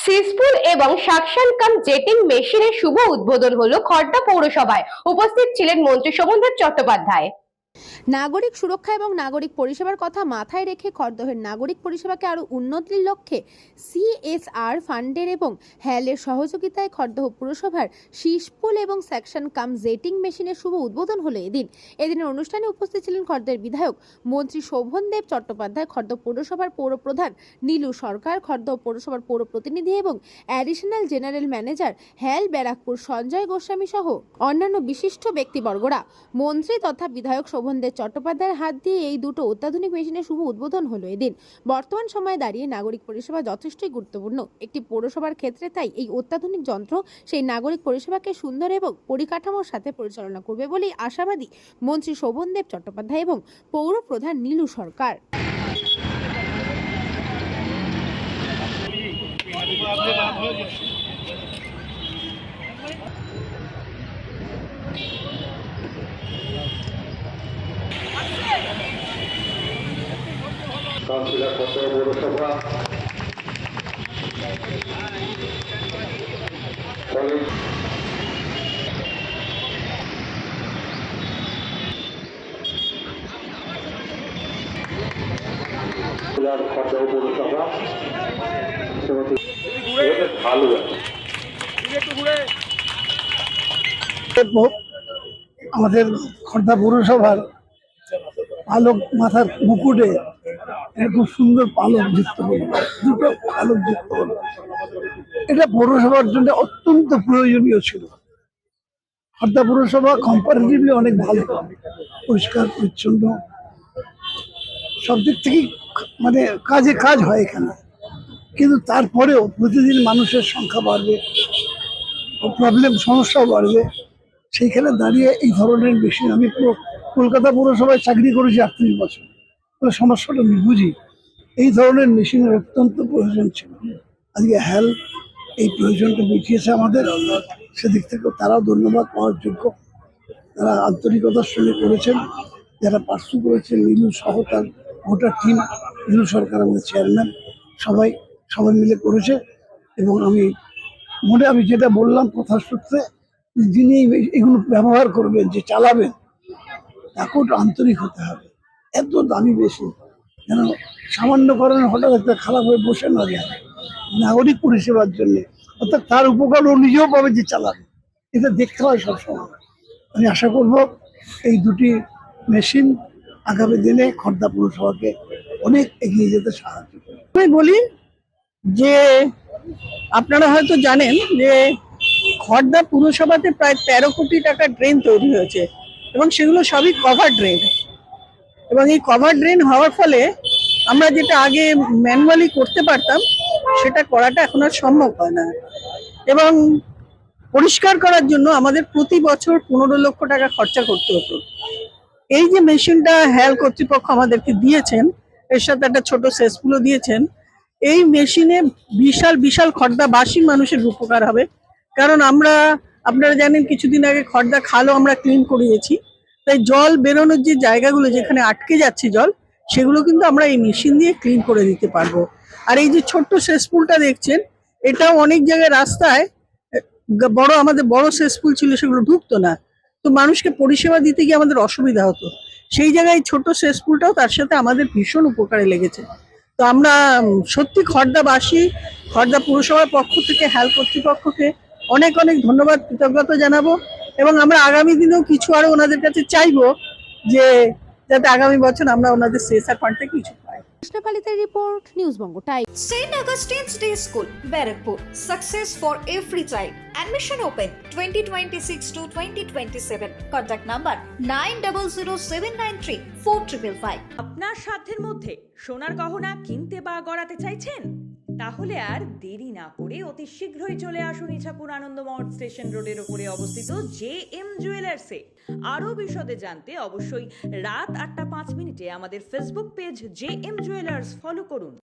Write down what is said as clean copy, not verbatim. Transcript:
সিসপুল এবং সাকশন কাম জেটিং মেশিনের শুভ উদ্বোধন হলো খড়দা পৌরসভায়। উপস্থিত ছিলেন মন্ত্রী শোভনদেব চট্টোপাধ্যায়। নাগরিক সুরক্ষা এবং নাগরিক পরিষেবার কথা মাথায় রেখে খড়দহের নাগরিক পরিষেবাকে আরও উন্নতির লক্ষ্যে CSR ফান্ডের এবং হ্যালের সহযোগিতায় খড়দহ পুরসভার সিসপুল এবং সেকশন কাম জেটিং মেশিনের শুভ উদ্বোধন হলো এদিনের অনুষ্ঠানে উপস্থিত ছিলেন খড়দহের বিধায়ক মন্ত্রী শোভনদেব চট্টোপাধ্যায়, খড়দহ পৌরসভার পৌর প্রধান নীলু সরকার, খড়দহ পৌরসভার পৌর প্রতিনিধি এবং অ্যাডিশনাল জেনারেল ম্যানেজার হ্যাল ব্যারাকপুর সঞ্জয় গোস্বামী সহ অন্যান্য বিশিষ্ট ব্যক্তিবর্গরা। মন্ত্রী তথা বিধায়ক শোভনদেব চট্টোপাধ্যায়ের হাত দিয়ে এই দুটো অত্যাধুনিক মেশিনের শুভ উদ্বোধন হলো এদিন। বর্তমান সময়ে দাঁড়িয়ে নাগরিক পরিষেবা যথেষ্টই গুরুত্বপূর্ণ একটি পৌরসভার ক্ষেত্রে, তাই এই অত্যাধুনিক যন্ত্র সেই নাগরিক পরিষেবাকে সুন্দর এবং পরিকাঠামোর সাথে পরিচালনা করবে বলেই আশাবাদী মন্ত্রী শোভনদেব চট্টোপাধ্যায় এবং পৌর প্রধান নীলু সরকার। কাউন্সিলর খড়দহ পৌরসভা খড়দহ পৌরসভা ভালো আমাদের খড়দা পৌরসভার পালক মাথার মুকুটে খুব সুন্দর পালক যুক্ত হলো, দুটো পালক যুক্ত হলো। এটা পৌরসভার জন্য অত্যন্ত প্রয়োজনীয় ছিল। খড়দা পৌরসভা কম্পারেটিভলি অনেক ভালো, পরিষ্কার পরিচ্ছন্ন, সব দিক থেকেই মানে কাজে কাজ হয় এখানে। কিন্তু তারপরেও প্রতিদিন মানুষের সংখ্যা বাড়বে, প্রবলেম সমস্যাও বাড়বে। সেইখানে দাঁড়িয়ে এই ধরনের মেশিন, আমি কলকাতা পৌরসভায় চাকরি করেছি 38 বছর, তাহলে সমস্যাটা আমি বুঝি। এই ধরনের মেশিনের অত্যন্ত প্রয়োজন ছিল। আজকে হ্যাল এই প্রয়োজনটা মিটিয়েছে আমাদের, সেদিক থেকে তারাও ধন্যবাদ পাওয়ার যোগ্য। তারা আন্তরিকতার সঙ্গে করেছেন, যারা পার্সু করেছেন নীলু সহ তার গোটা টিম, নীলু সরকার আমাদের চেয়ারম্যান, সবাই মিলে করেছে। এবং আমি যেটা বললাম কথার সূত্রে, যিনি এগুলো ব্যবহার করবেন, যে চালাবেন, তাকেও আন্তরিক হতে হবে। এত দামি বেশি যেন সামান্য কারণে হঠাৎ একটা খারাপ হয়ে বসে না যায়, নাগরিক পরিষেবার জন্য, অর্থাৎ তার উপকার ও নিজেও পাবে যে চালাবে। এটা দেখতে হয় সবসময়। আমি আশা করব এই দুটি মেশিন আগামী দিনে খড়দা পৌরসভাকে অনেক এগিয়ে যেতে সাহায্য করবে। আমি বলি যে আপনারা হয়তো জানেন যে খড়দা পুরসভাতে প্রায় 13 কোটি টাকা ড্রেন তৈরি হয়েছে এবং সেগুলো সবই কভার ড্রেন। এবং এই কভার ড্রেন হওয়ার ফলে আমরা যেটা আগে ম্যানুয়ালি করতে পারতাম সেটা করাটা এখন আর সম্ভব হয় না। এবং পরিষ্কার করার জন্য আমাদের প্রতি বছর 15 লক্ষ টাকা খরচা করতে হতো। এই যে মেশিনটা হ্যাল কর্তৃপক্ষ আমাদেরকে দিয়েছেন, এর সাথে একটা ছোট সেসপুলও দিয়েছেন। এই মেশিনে বিশাল বিশাল খড়দাবাসী মানুষের উপকার হবে। কারণ আপনারা জানেন কিছুদিন আগে খড়দা খালও আমরা ক্লিন করিয়েছি, তাই জল বেরোনোর যে জায়গাগুলো যেখানে আটকে যাচ্ছে জল, সেগুলো কিন্তু আমরা এই মেশিন দিয়ে ক্লিন করে দিতে পারবো। আর এই যে ছোট্ট সেসপুলটা দেখছেন, এটাও অনেক জায়গায় রাস্তায় আমাদের বড় সেসপুল ছিল, সেগুলো ঢুকতো না, তো মানুষকে পরিষেবা দিতে গিয়ে আমাদের অসুবিধা হতো। সেই জায়গায় ছোট সেসপুলটাও তার সাথে আমাদের ভীষণ উপকারে লেগেছে। তো আমরা সত্যি খড়দাবাসী, খড়দা পুরসভার পক্ষ থেকে হ্যাল কর্তৃপক্ষকে অনেক অনেক ধন্যবাদ, কৃতজ্ঞতা জানাবো। এবং আমরা আগামী দিনেও কিছু আরো ওনাদের কাছে চাইবো, যে যাতে আগামী বছর আমরা ওনাদের CSR ফান্ড থেকে কিছু পাই। কৃষ্ণপালিতের report, news Banga time. St. Augustine's Day School, Barakpur. Success for every child. Admission open 2026 to 2027. Contact number 9007934555. আপনার সাধ্যের মধ্যে সোনার গহনা কিনতে বা গড়াতে চাইছেন? তাহলে আর দেরি না করে অতি শীঘ্রই চলে আসুন ইছাপুর আনন্দমঠ স্টেশন রোডের উপরে অবস্থিত JM জুয়েলার্সে। আরও বিশদে জানতে অবশ্যই রাত 8টা 5 মিনিটে আমাদের Facebook page JM jewellers follow করুন।